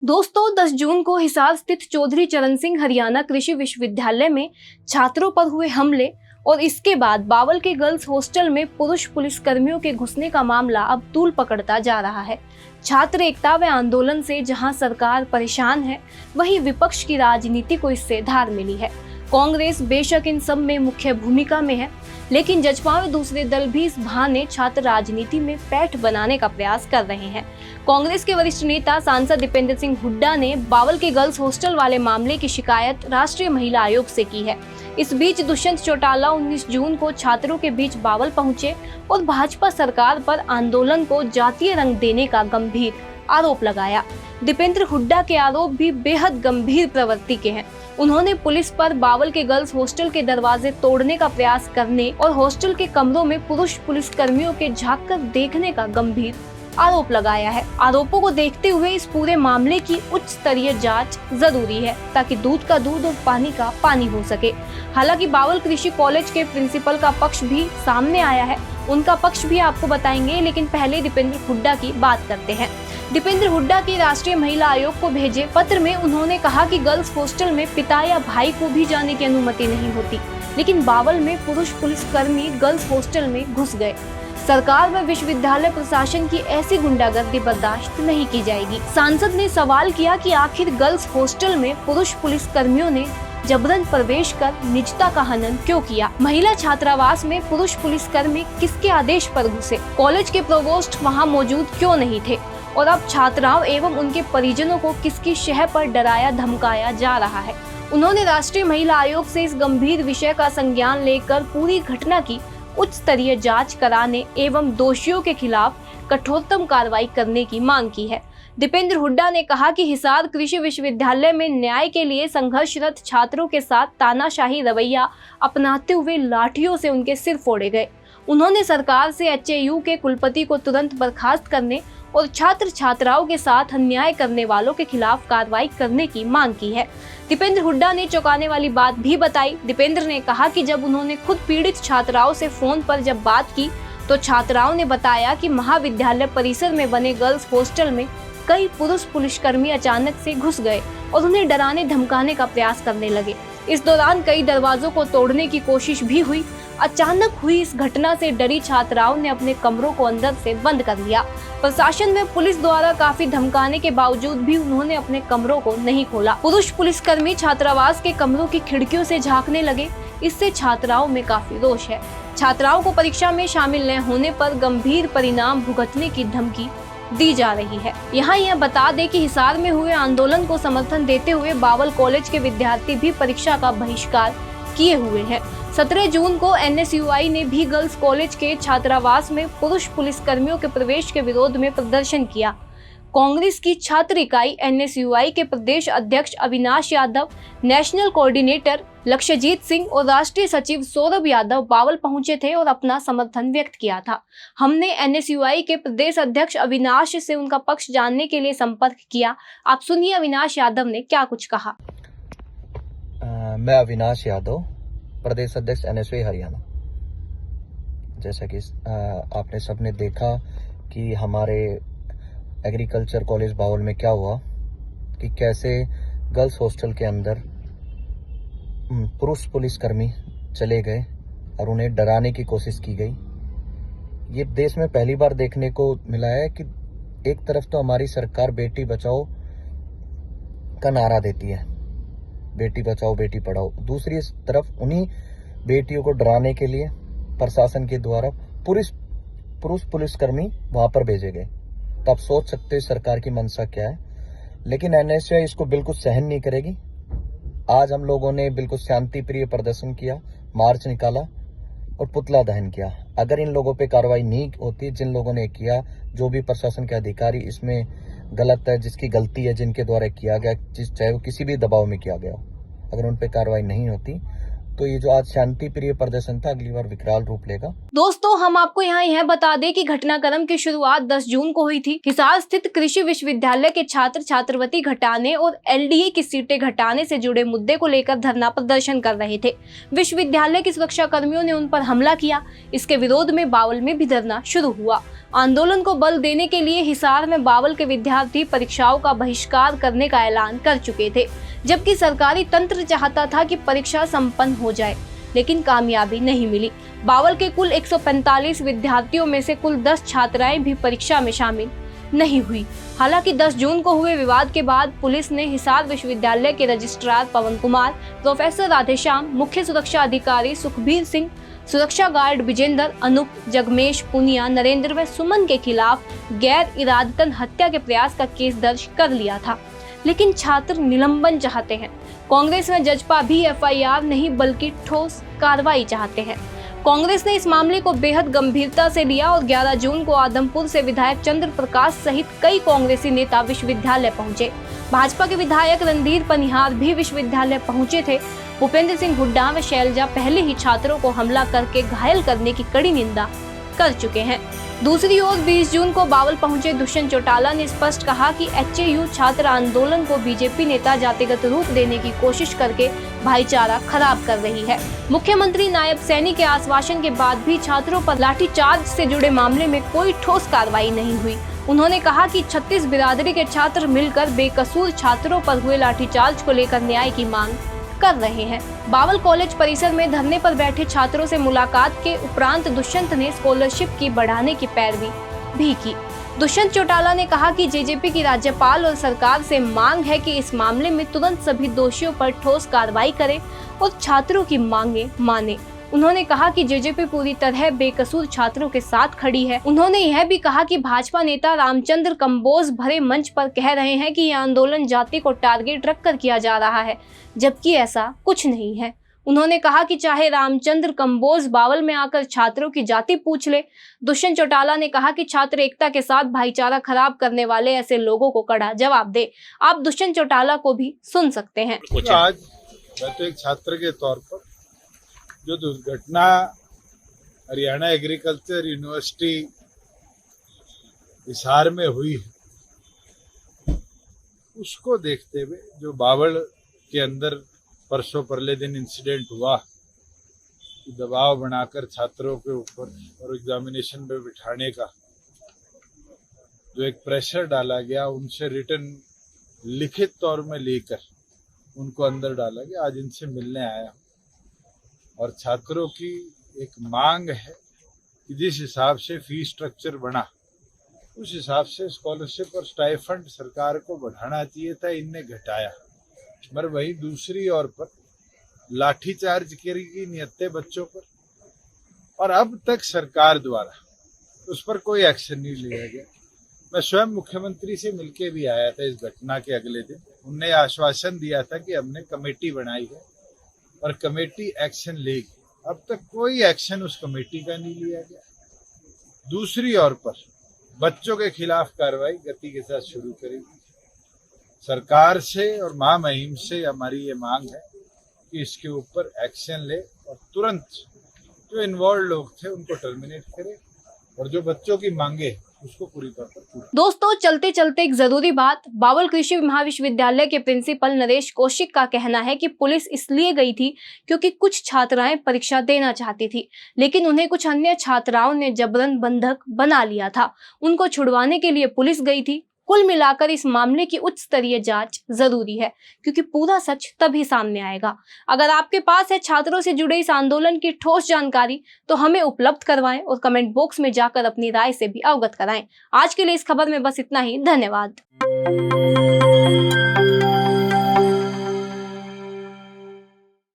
दोस्तों 10 जून को हिसार स्थित चौधरी चरण सिंह हरियाणा कृषि विश्वविद्यालय में छात्रों पर हुए हमले और इसके बाद बावल के गर्ल्स हॉस्टल में पुरुष पुलिस कर्मियों के घुसने का मामला अब तूल पकड़ता जा रहा है। छात्र एकता व आंदोलन से जहां सरकार परेशान है, वहीं विपक्ष की राजनीति को इससे धार मिली है। कांग्रेस बेशक इन सब में मुख्य भूमिका में है, लेकिन जजपा व दूसरे दल भी इस बहाने छात्र राजनीति में पैठ बनाने का प्रयास कर रहे हैं। कांग्रेस के वरिष्ठ नेता सांसद दीपेंद्र सिंह हुड्डा ने बावल के गर्ल्स हॉस्टल वाले मामले की शिकायत राष्ट्रीय महिला आयोग से की है। इस बीच दुष्यंत चौटाला 19 जून को छात्रों के बीच बावल पहुंचे और भाजपा सरकार पर आंदोलन को जातीय रंग देने का गंभीर आरोप लगाया। दीपेंद्र हुड्डा के आरोप भी बेहद गंभीर प्रवृत्ति के हैं। उन्होंने पुलिस पर बावल के गर्ल्स हॉस्टल के दरवाजे तोड़ने का प्रयास करने और हॉस्टल के कमरों में पुरुष पुलिस कर्मियों के झांक कर देखने का गंभीर आरोप लगाया है। आरोपों को देखते हुए इस पूरे मामले की उच्च स्तरीय जांच जरूरी है, ताकि दूध का दूध और पानी का पानी हो सके। हालांकि बावल कृषि कॉलेज के प्रिंसिपल का पक्ष भी सामने आया है, उनका पक्ष भी आपको बताएंगे, लेकिन पहले दीपेंद्र हुड्डा की बात करते हैं। दीपेंद्र हुड्डा की राष्ट्रीय महिला आयोग को भेजे पत्र में उन्होंने कहा कि गर्ल्स हॉस्टल में पिता या भाई को भी जाने की अनुमति नहीं होती, लेकिन बावल में पुरुष पुलिसकर्मी गर्ल्स हॉस्टल में घुस गए। सरकार व विश्वविद्यालय प्रशासन की ऐसी गुंडागर्दी बर्दाश्त नहीं की जाएगी। सांसद ने सवाल किया कि आखिर गर्ल्स हॉस्टल में पुरुष पुलिस कर्मियों ने जबरन प्रवेश कर निजता का हनन क्यों किया? महिला छात्रावास में पुरुष पुलिसकर्मी किसके आदेश पर घुसे? कॉलेज के प्रोवोस्ट वहां मौजूद क्यों नहीं थे? और अब छात्राओं एवं उनके परिजनों को किसकी शह पर डराया धमकाया जा रहा है? उन्होंने राष्ट्रीय महिला आयोग से इस गंभीर विषय का संज्ञान लेकर पूरी घटना की उच्च स्तरीय जांच कराने एवं दोषियों के खिलाफ कठोरतम कार्रवाई करने की मांग की है। दीपेंद्र हुड्डा ने कहा कि हिसार कृषि विश्वविद्यालय में न्याय के लिए संघर्षरत छात्रों के साथ तानाशाही रवैया अपनाते हुए लाठियों से उनके सिर फोड़े गए। उन्होंने सरकार से एचएयू के कुलपति को तुरंत बर्खास्त करने और छात्र छात्राओं के साथ अन्याय करने वालों के खिलाफ कार्रवाई करने की मांग की है। दीपेंद्र हुड्डा ने चौंकाने वाली बात भी बताई। दीपेंद्र ने कहा कि जब उन्होंने खुद पीड़ित छात्राओं से फोन पर जब बात की, तो छात्राओं ने बताया कि महाविद्यालय परिसर में बने गर्ल्स हॉस्टल में कई पुरुष पुलिसकर्मी अचानक से घुस गए और उन्हें डराने धमकाने का प्रयास करने लगे। इस दौरान कई दरवाजों को तोड़ने की कोशिश भी हुई। अचानक हुई इस घटना से डरी छात्राओं ने अपने कमरों को अंदर से बंद कर लिया। प्रशासन में पुलिस द्वारा काफी धमकाने के बावजूद भी उन्होंने अपने कमरों को नहीं खोला। पुरुष पुलिसकर्मी छात्रावास के कमरों की खिड़कियों से झांकने लगे। इससे छात्राओं में काफी रोष है। छात्राओं को परीक्षा में शामिल न होने पर गंभीर परिणाम भुगतने की धमकी दी जा रही है। यहाँ यह बता दें कि हिसार में हुए आंदोलन को समर्थन देते हुए बावल कॉलेज के विद्यार्थी भी परीक्षा का बहिष्कार किए हुए हैं। 17 जून को एनएसयूआई ने भी गर्ल्स कॉलेज के छात्रावास में पुरुष पुलिसकर्मियों के प्रवेश के विरोध में प्रदर्शन किया। कांग्रेस की छात्र इकाई एनएसयूआई के प्रदेश अध्यक्ष अविनाश यादव, नेशनल कोऑर्डिनेटर लक्ष्यजीत सिंह और राष्ट्रीय सचिव सौरभ यादव बावल पहुंचे थे और अपना समर्थन व्यक्त किया था। हमने एनएसयूआई के प्रदेश अध्यक्ष अविनाश से उनका पक्ष जानने के लिए संपर्क किया। आप सुनिए अविनाश यादव ने क्या कुछ कहा। मैं अविनाश यादव, प्रदेश अध्यक्ष एनएसयूआई हरियाणा। जैसा कि आपने सबने देखा कि हमारे एग्रीकल्चर कॉलेज बावल में क्या हुआ कि कैसे गर्ल्स हॉस्टल के अंदर पुरुष पुलिसकर्मी चले गए और उन्हें डराने की कोशिश की गई। ये देश में पहली बार देखने को मिला है कि एक तरफ तो हमारी सरकार बेटी बचाओ का नारा देती है, बेटी बचाओ बेटी पढ़ाओ, दूसरी तरफ उन्हीं बेटियों को डराने के लिए प्रशासन के द्वारा पुरुष पुलिसकर्मी वहां पर भेजे गए। तो आप सोच सकते हैं सरकार की मंशा क्या है। लेकिन एनएसयूआई इसको बिल्कुल सहन नहीं करेगी। आज हम लोगों ने बिल्कुल शांति प्रिय प्रदर्शन किया, मार्च निकाला और पुतला दहन किया। अगर इन लोगों पे कार्रवाई नहीं होती, जिन लोगों ने किया, जो भी प्रशासन के अधिकारी इसमें गलत है, जिसकी गलती है, जिनके द्वारा किया गया, चाहे वो किसी भी दबाव में किया गया हो, अगर उन पे कार्रवाई नहीं होती तो ये जो आज शांति प्रिय प्रदर्शन था अगली बार विकराल रूप लेगा। दोस्तों, हम आपको यहाँ यह बता दें कि घटनाक्रम की शुरुआत 10 जून को हुई थी। हिसार स्थित कृषि विश्वविद्यालय के छात्र छात्रवृत्ति घटाने और एलडीए की सीटें घटाने से जुड़े मुद्दे को लेकर धरना प्रदर्शन कर रहे थे। विश्वविद्यालय के सुरक्षा कर्मियों ने उन पर हमला किया। इसके विरोध में बावल में भी धरना शुरू हुआ। आंदोलन को बल देने के लिए हिसार में बावल के विद्यार्थी परीक्षाओं का बहिष्कार करने का ऐलान कर चुके थे, जबकि सरकारी तंत्र चाहता था कि परीक्षा संपन्न हो जाए, लेकिन कामयाबी नहीं मिली। बावल के कुल 145 विद्यार्थियों में से कुल 10 छात्राएं भी परीक्षा में शामिल नहीं हुई। हालांकि 10 जून को हुए विवाद के बाद पुलिस ने हिसार विश्वविद्यालय के रजिस्ट्रार पवन कुमार, प्रोफेसर राधेश्याम, मुख्य सुरक्षा अधिकारी सुखबीर सिंह, सुरक्षा गार्ड विजेंद्र, अनूप, जगमेश, पुनिया, नरेंद्र व सुमन के खिलाफ गैर इरादतन हत्या के प्रयास का केस दर्ज कर लिया था। लेकिन छात्र निलंबन चाहते हैं। कांग्रेस व जजपा भी एफआईआर नहीं बल्कि ठोस कार्रवाई चाहते हैं। कांग्रेस ने इस मामले को बेहद गंभीरता से लिया और 11 जून को आदमपुर से विधायक चंद्र प्रकाश सहित कई कांग्रेसी नेता विश्वविद्यालय पहुंचे। भाजपा के विधायक रणधीर पनिहार भी विश्वविद्यालय पहुंचे थे। भूपेंद्र सिंह हुड्डा व शैलजा पहले ही छात्रों को हमला करके घायल करने की कड़ी निंदा कर चुके हैं। दूसरी ओर 20 जून को बावल पहुंचे दुष्यंत चौटाला ने स्पष्ट कहा कि एचएयू छात्र आंदोलन को बीजेपी नेता जातिगत रूप देने की कोशिश करके भाईचारा खराब कर रही है। मुख्यमंत्री नायब सैनी के आश्वासन के बाद भी छात्रों पर लाठीचार्ज से जुड़े मामले में कोई ठोस कार्रवाई नहीं हुई। उन्होंने कहा कि 36 बिरादरी के छात्र मिलकर बेकसूर छात्रों पर हुए लाठीचार्ज को लेकर न्याय की मांग कर रहे हैं। बावल कॉलेज परिसर में धरने पर बैठे छात्रों से मुलाकात के उपरांत दुष्यंत ने स्कॉलरशिप की बढ़ाने की पैरवी भी की। दुष्यंत चौटाला ने कहा कि जेजेपी की राज्यपाल और सरकार से मांग है कि इस मामले में तुरंत सभी दोषियों पर ठोस कार्रवाई करे और छात्रों की मांगे माने। उन्होंने कहा कि जेजेपी पूरी तरह बेकसूर छात्रों के साथ खड़ी है। उन्होंने यह भी कहा कि भाजपा नेता रामचंद्र कंबोज भरे मंच पर कह रहे हैं कि यह आंदोलन जाति को टारगेट रखकर किया जा रहा है, जबकि ऐसा कुछ नहीं है। उन्होंने कहा कि चाहे रामचंद्र कंबोज बावल में आकर छात्रों की जाति पूछ ले। दुष्यंत चौटाला ने कहा कि छात्र एकता के साथ भाईचारा खराब करने वाले ऐसे लोगों को कड़ा जवाब दे। आप दुष्यंत चौटाला को भी सुन सकते हैं। आज मैं तो एक छात्र के तौर पर जो दुर्घटना हरियाणा एग्रीकल्चर यूनिवर्सिटी हिसार में हुई है, उसको देखते हुए जो बावल के अंदर परसों परले दिन इंसिडेंट हुआ, दबाव बनाकर छात्रों के ऊपर और एग्जामिनेशन में बिठाने का जो एक प्रेशर डाला गया, उनसे रिटन लिखित तौर में लेकर उनको अंदर डाला गया। आज इनसे मिलने आया और छात्रों की एक मांग है कि जिस हिसाब से फीस स्ट्रक्चर बना उस हिसाब से स्कॉलरशिप और स्टाइफंड सरकार को बढ़ाना चाहिए था, इनने घटाया। मगर वहीं दूसरी ओर पर लाठीचार्ज की नियत्ते बच्चों पर, और अब तक सरकार द्वारा उस पर कोई एक्शन नहीं लिया गया। मैं स्वयं मुख्यमंत्री से मिलके भी आया था इस घटना के अगले दिन। उनने आश्वासन दिया था कि हमने कमेटी बनाई है और कमेटी एक्शन लेगी। अब तक कोई एक्शन उस कमेटी का नहीं लिया गया। दूसरी ओर पर बच्चों के खिलाफ कार्रवाई गति के साथ शुरू करेगी। सरकार से और महामहिम से हमारी ये मांग है कि इसके ऊपर एक्शन ले और तुरंत जो इन्वॉल्व लोग थे उनको टर्मिनेट करे और जो बच्चों की मांगे उसको पूरी तौर पर पूरा। दोस्तों, चलते चलते एक जरूरी बात। बावल कृषि महाविश्वविद्यालय के प्रिंसिपल नरेश कौशिक का कहना है कि पुलिस इसलिए गई थी क्योंकि कुछ छात्राएं परीक्षा देना चाहती थी, लेकिन उन्हें कुछ अन्य छात्राओं ने जबरन बंधक बना लिया था। उनको छुड़वाने के लिए पुलिस गई थी। कुल मिलाकर इस मामले की उच्च स्तरीय जांच जरूरी है, क्योंकि पूरा सच तभी सामने आएगा। अगर आपके पास है छात्रों से जुड़े इस आंदोलन की ठोस जानकारी, तो हमें उपलब्ध करवाएं और कमेंट बॉक्स में जाकर अपनी राय से भी अवगत कराएं। आज के लिए इस खबर में बस इतना ही। धन्यवाद।